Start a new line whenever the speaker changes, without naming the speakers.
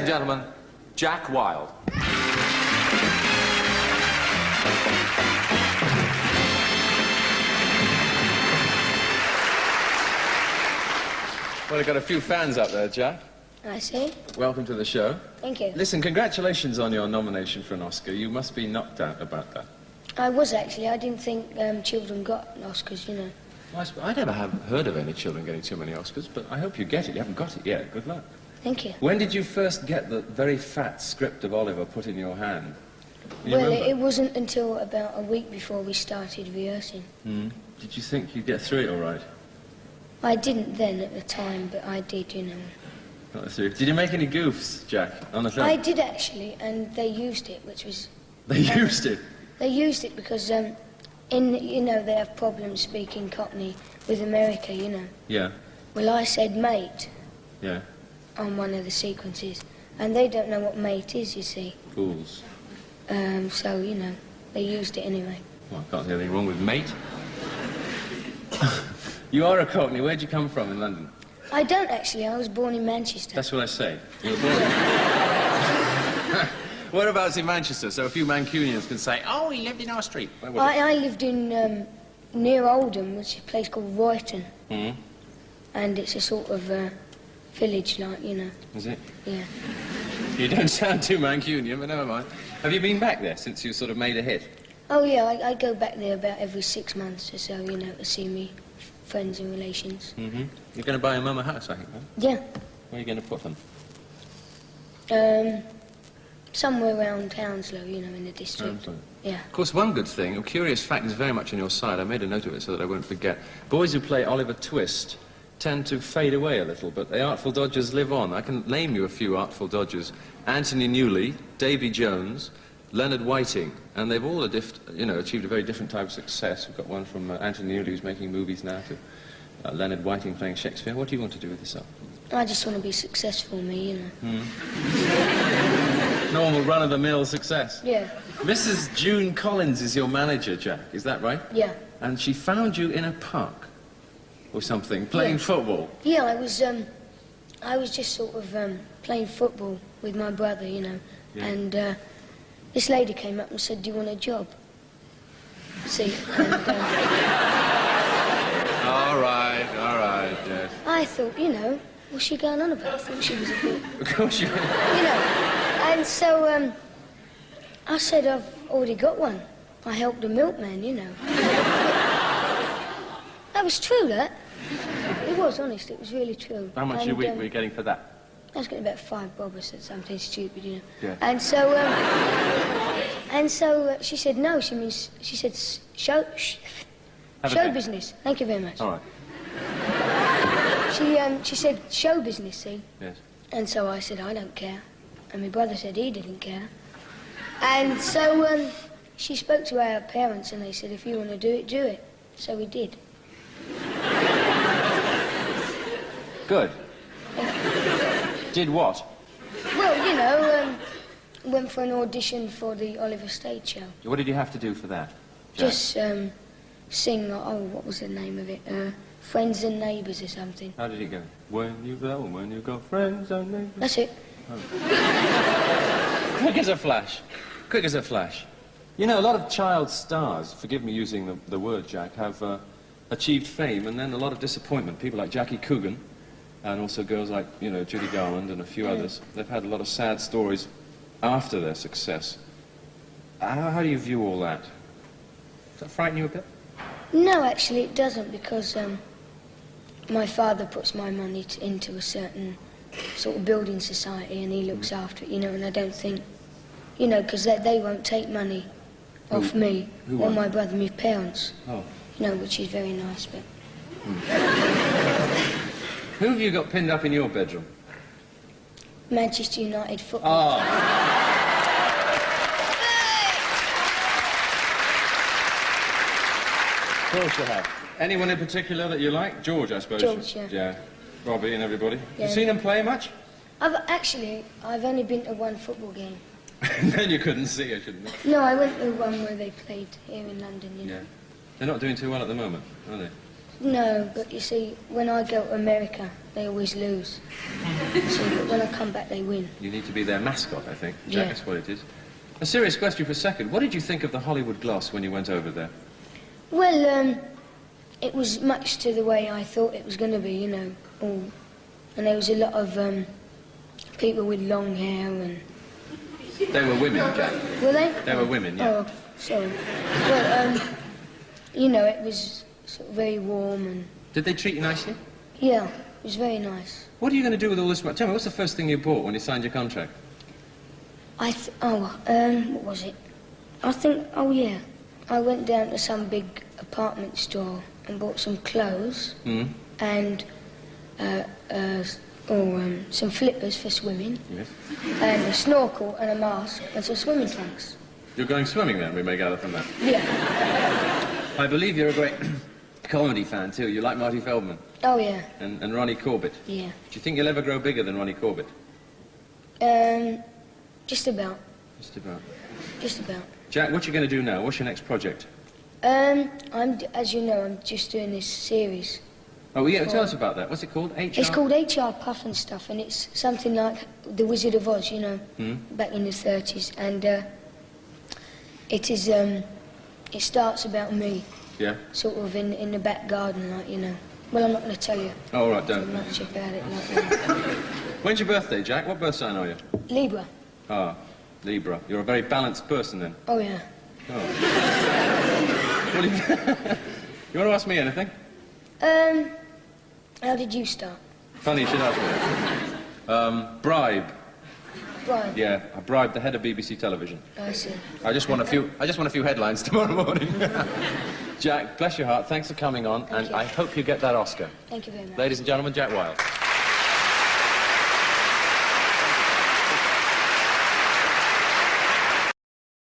and gentlemen, Jack Wilde. Well, we've got a few fans up there, Jack.
I see.
Welcome to the show.
Thank you.
Listen, congratulations on your nomination for an Oscar. You must be knocked out about that.
I was, actually. I didn't think children got Oscars, you know.
I never have heard of any children getting too many Oscars, but I hope you get it. You haven't got it yet. Good luck.
Thank you.
When did you first get the very fat script of Oliver put in your hand?
Well, it wasn't until about a week before we started rehearsing.
Did you think you'd get through it all right?
I didn't then at the time, but I did, you know.
Got through. Did you make any goofs, Jack, on the film?
I did, actually, and they used it, which was...
They used it?
They used it because, you know, they have problems speaking Cockney with America, you know.
Yeah.
Well, I said mate.
Yeah.
On one of the sequences. And they don't know what mate is, you see.
Fools.
So, you know, they used it anyway.
Well, I can't see anything wrong with mate. You are a Cockney. Where'd you come from in London?
I don't, actually. I was born in Manchester.
That's what I say. You were born Whereabouts in Manchester? So a few Mancunians can say, oh, he lived in our street.
I lived in, near Oldham, which is a place called Royton. And it's a sort of village, like, you know.
Is it?
Yeah.
You don't sound too Mancunian, but never mind. Have you been back there since you sort of made a hit?
Oh, yeah, I go back there about every 6 months or so, you know, to see me friends and relations.
You're going to buy your mum a house, I think, huh?
Yeah.
Where are you going to put them?
Somewhere around Hounslow, you know, in the district.
Hounslow.
Yeah.
Of course, one good thing, a curious fact is very much on your side. I made a note of it so that I won't forget. Boys who play Oliver Twist tend to fade away a little, but the Artful Dodgers live on. I can name you a few Artful Dodgers. Anthony Newley, Davy Jones, Leonard Whiting, and they've all achieved a very different type of success. We've got one from Anthony Newley, who's making movies now, to Leonard Whiting playing Shakespeare. What do you want to do with yourself?
I just want to be successful, me, you know.
Normal run-of-the-mill success.
Yeah.
Mrs. June Collins is your manager, Jack, is that right?
Yeah.
And she found you in a park or something, playing football.
Yeah, I was just sort of playing football with my brother, you know. Yeah. And this lady came up and said, do you want a job? See, and... All right,
yes.
I thought, you know, what's she going on about? I thought she was a bit...
Of course you...
You know, and so, I said, I've already got one. I helped a milkman, you know. That was true, that. It was, honest, it was really true.
How much a week were you getting for that?
I was getting about 5 bobbers or something stupid, you know.
Yeah.
And so, she said no, she said show business. Thank you very much.
All right.
She said show business, see?
Yes.
And so I said, I don't care. And my brother said he didn't care. And so, she spoke to our parents and they said, if you want to do it, do it. So we did.
Good. Did what?
Well, you know, went for an audition for the Oliver Stage Show.
What did you have to do for that, Jack?
Just sing, what was the name of it? Friends and Neighbours or something.
How did it go? When you go, friends and neighbours.
That's it.
Oh. Quick as a flash. Quick as a flash. You know, a lot of child stars, forgive me using the word, Jack, have achieved fame and then a lot of disappointment. People like Jackie Coogan, and also girls like, you know, Judy Garland and a few others. They've had a lot of sad stories after their success. How do you view all that? Does that frighten you a bit?
No, actually it doesn't, because my father puts my money into a certain sort of building society and he looks after it, you know, and I don't think, you know, because they won't take money off me or my brother, my parents. Oh. You know, which is very nice, but...
Who have you got pinned up in your bedroom?
Manchester United football.
Oh. Of course you have. Anyone in particular that you like? George, I suppose.
George, yeah.
Yeah. Robbie and everybody.
Yeah.
You seen him play much?
I've only been to one football game.
Then you couldn't see it, shouldn't you?
No, I went to one where they played here in London, you know.
Yeah. They're not doing too well at the moment, are they?
No, but you see, when I go to America, they always lose. So, but when I come back, they win.
You need to be their mascot, I think. Jack,
Yeah.
that's what it is. A serious question for a second. What did you think of the Hollywood Gloss when you went over there?
Well, it was much to the way I thought it was going to be, you know. All, and there was a lot of people with long hair and...
They were women, Jack.
Were they?
They were women, yeah.
Oh, sorry. Well, you know, it was sort of very warm and...
Did they treat you nicely?
Yeah, it was very nice.
What are you going to do with all this money? Tell me, what's the first thing you bought when you signed your contract?
What was it? I think, oh yeah, I went down to some big apartment store and bought some clothes and some flippers for swimming
Yes.
and a snorkel and a mask and some swimming trunks.
You're going swimming then, we may gather from that.
Yeah.
I believe you're a great comedy fan, too. You like Marty Feldman
Oh yeah,
and Ronnie Corbett.
yeah.
Do you think you'll ever grow bigger than Ronnie Corbett?
Just about.
Just about.
Just about.
Jack, what you going to do now? What's your next project?
As you know, I'm just doing this series.
Oh, yeah, tell us about that. What's it called? HR?
It's called HR Puff and Stuff, and it's something like The Wizard of Oz, you know, back in the 30s. And it is, it starts about me,
Yeah?
sort of in the back garden, like, you know. Well, I'm not going to tell you
Oh, all right,
so
don't.
much about it like that.
When's your birthday, Jack? What birth sign are you?
Libra.
Ah, Libra. You're a very balanced person, then.
Oh, yeah.
Oh. What do you... You want to ask me anything?
How did you start?
Funny you should ask me that. Bribe.
Brian?
Yeah, I bribed the head of BBC Television.
I see.
I just want a few headlines tomorrow morning. Jack, bless your heart. Thanks for coming on, and
you.
I hope you get that Oscar.
Thank you very much.
Ladies and gentlemen, Jack Wilde.